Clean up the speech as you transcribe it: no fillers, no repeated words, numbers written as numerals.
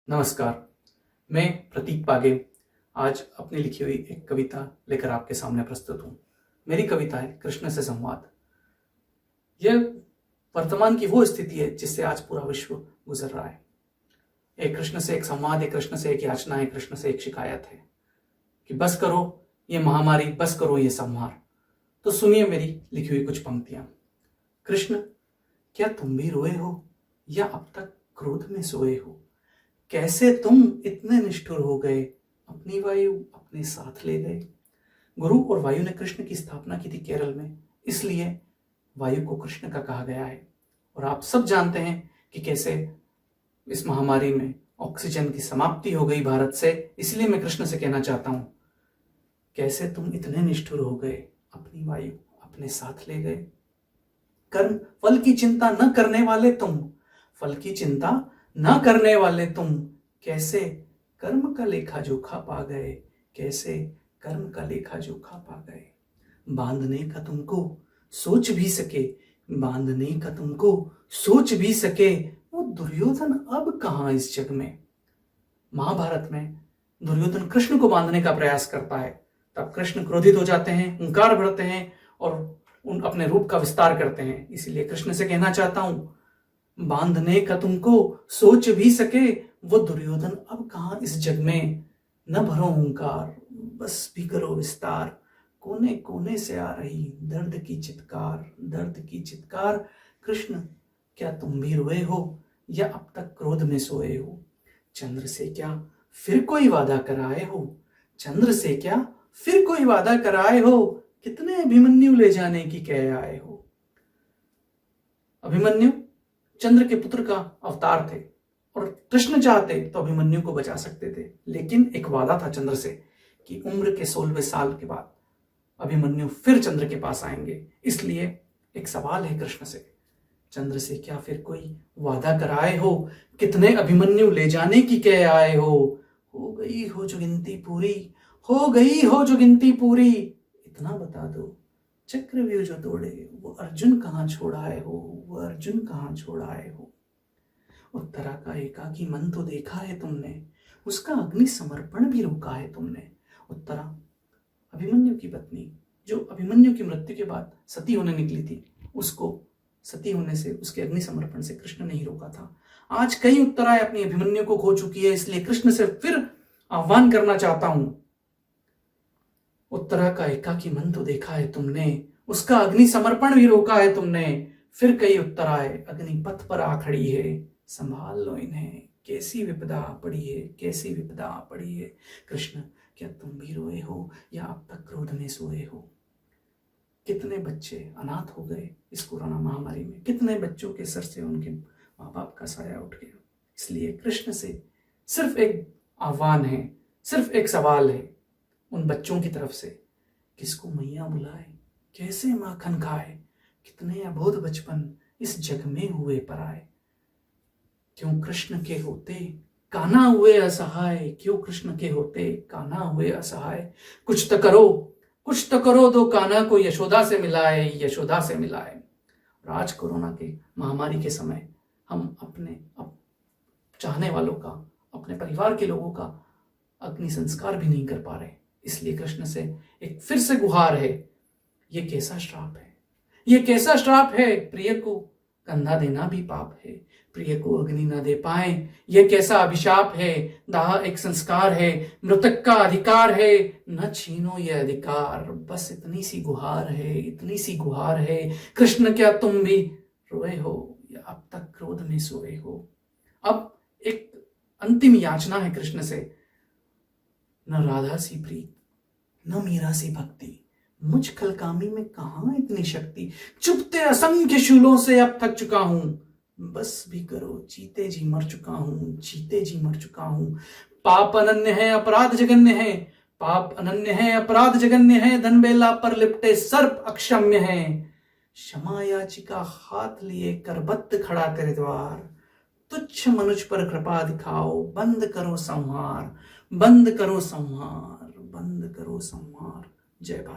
नमस्कार। मैं प्रतीक पागे आज अपनी लिखी हुई एक कविता लेकर आपके सामने प्रस्तुत हूँ। मेरी कविता है कृष्ण से संवाद। यह वर्तमान की वो स्थिति है जिससे आज पूरा विश्व गुजर रहा है। एक कृष्ण से एक संवाद, एक कृष्ण से एक याचना है, कृष्ण से एक शिकायत है कि बस करो ये महामारी, बस करो ये संहार। तो सुनिए मेरी लिखी हुई कुछ पंक्तियां। कृष्ण, क्या तुम भी रोए हो या अब तक क्रोध में सोए हो? कैसे तुम इतने निष्ठुर हो गए, अपनी वायु अपने साथ ले गए। गुरु और वायु ने कृष्ण की स्थापना की थी केरल में, इसलिए वायु को कृष्ण का कहा गया है। और आप सब जानते हैं कि कैसे इस महामारी में ऑक्सीजन की समाप्ति हो गई भारत से। इसलिए मैं कृष्ण से कहना चाहता हूं, कैसे तुम इतने निष्ठुर हो गए, अपनी वायु अपने साथ ले गए। कर्म फल की चिंता न करने वाले तुम, फल की चिंता न करने वाले तुम, कैसे कर्म का लेखा जोखा पा गए, कैसे कर्म का लेखा जोखा पा गए। बांधने का तुमको सोच भी सके, बांधने का तुमको सोच भी सके, वो दुर्योधन अब कहां इस जग में। महाभारत में दुर्योधन कृष्ण को बांधने का प्रयास करता है, तब कृष्ण क्रोधित हो जाते हैं, हुंकार भरते हैं और उन अपने रूप का विस्तार करते हैं। इसीलिए कृष्ण से कहना चाहता हूं, बांधने का तुमको सोच भी सके, वो दुर्योधन अब कहां इस जग में। न भरो हुंकार, बस भी करो विस्तार, कोने कोने से आ रही दर्द की चित्कार, दर्द की चित्कार। कृष्ण, क्या तुम भी रोए हो या अब तक क्रोध में सोए हो? चंद्र से क्या फिर कोई वादा कराए हो? चंद्र से क्या फिर कोई वादा कराए हो? कितने अभिमन्यु ले जाने की कह आए हो? अभिमन्यु चंद्र के पुत्र का अवतार थे और कृष्ण चाहते तो अभिमन्यु को बचा सकते थे, लेकिन एक वादा था चंद्र से कि उम्र के 16वें साल के बाद अभिमन्यु फिर चंद्र के पास आएंगे। इसलिए एक सवाल है कृष्ण से, चंद्र से क्या फिर कोई वादा कराए हो? कितने अभिमन्यु ले जाने की कह आए हो गई हो जो गिनती पूरी, हो गई हो जो गिनती पूरी, इतना बता दो चक्रव्यूह जो तोड़े, वो अर्जुन कहाँ छोड़ आए हो, वो अर्जुन कहाँ छोड़ आए हो। उत्तरा का एकाकी मन तो देखा है तुमने, उसका अग्नि समर्पण भी रोका है तुमने। उत्तरा अभिमन्यु की पत्नी, जो अभिमन्यु की मृत्यु के बाद सती होने निकली थी, उसको सती होने से, उसके अग्नि समर्पण से कृष्ण ने ही रोका था। आज कई उत्तराएं अपनी अभिमन्यु को खो चुकी है, इसलिए कृष्ण से फिर आह्वान करना चाहता हूं, उत्तरा का एकाकी मन तो देखा है तुमने, उसका अग्नि समर्पण भी रोका है तुमने। फिर कई उत्तराएं अग्निपथ पर आ खड़ी है, संभाल लो इन्हें, कैसी विपदा पड़ी है, कैसी विपदा पड़ी है। कृष्ण, क्या तुम भी रोए हो या अब तक क्रोध में सोए हो? कितने बच्चे अनाथ हो गए इस कोरोना महामारी में, कितने बच्चों के सर से उनके माँ बाप का साया उठ गया। इसलिए कृष्ण से सिर्फ एक आह्वान है, सिर्फ एक सवाल है उन बच्चों की तरफ से, किसको मैया बुलाए, कैसे माखन खाए, कितने अबोध बचपन इस जग में हुए पराए। क्यों कृष्ण के होते कान्हा हुए असहाय, क्यों कृष्ण के होते कान्हा हुए असहाय। कुछ तो करो, कुछ तो करो, दो कान्हा को यशोदा से मिलाए, यशोदा से मिलाए। और आज कोरोना के महामारी के समय हम अपने चाहने वालों का, अपने परिवार के लोगों का अग्नि संस्कार भी नहीं कर पा रहे। इसलिए कृष्ण से एक फिर से गुहार है, ये कैसा श्राप है, ये कैसा श्राप है, प्रिय को कंधा देना भी पाप है, प्रिय को अग्नि न दे पाए, ये कैसा अभिशाप है। दाह एक संस्कार है, मृतक का अधिकार है, न छीनो ये अधिकार। बस इतनी सी गुहार है, इतनी सी गुहार है। कृष्ण, क्या तुम भी रोए हो या अब तक क्रोध में सोए हो? अब एक अंतिम याचना है कृष्ण से, न राधा सी प्रीत, न मीरा सी भक्ति, मुझ खलकामी में कहां इतनी शक्ति। चुपते असंख्य शूलों से अब थक चुका हूं, बस भी करो, जीते जी मर चुका हूं, जीते जी मर चुका हूं। पाप अनन्य है, अपराध जगन्य है, पाप अनन्य है, अपराध जगन्य है, धन बेला पर लिपटे सर्प अक्षम्य है। क्षमा याचिका हाथ लिए करबद्ध खड़ा कर द्वार, तुच्छ मनुष्य पर कृपा दिखाओ, बंद करो संहार, बंद करो संहार, बंद करो संहार। जय भारत।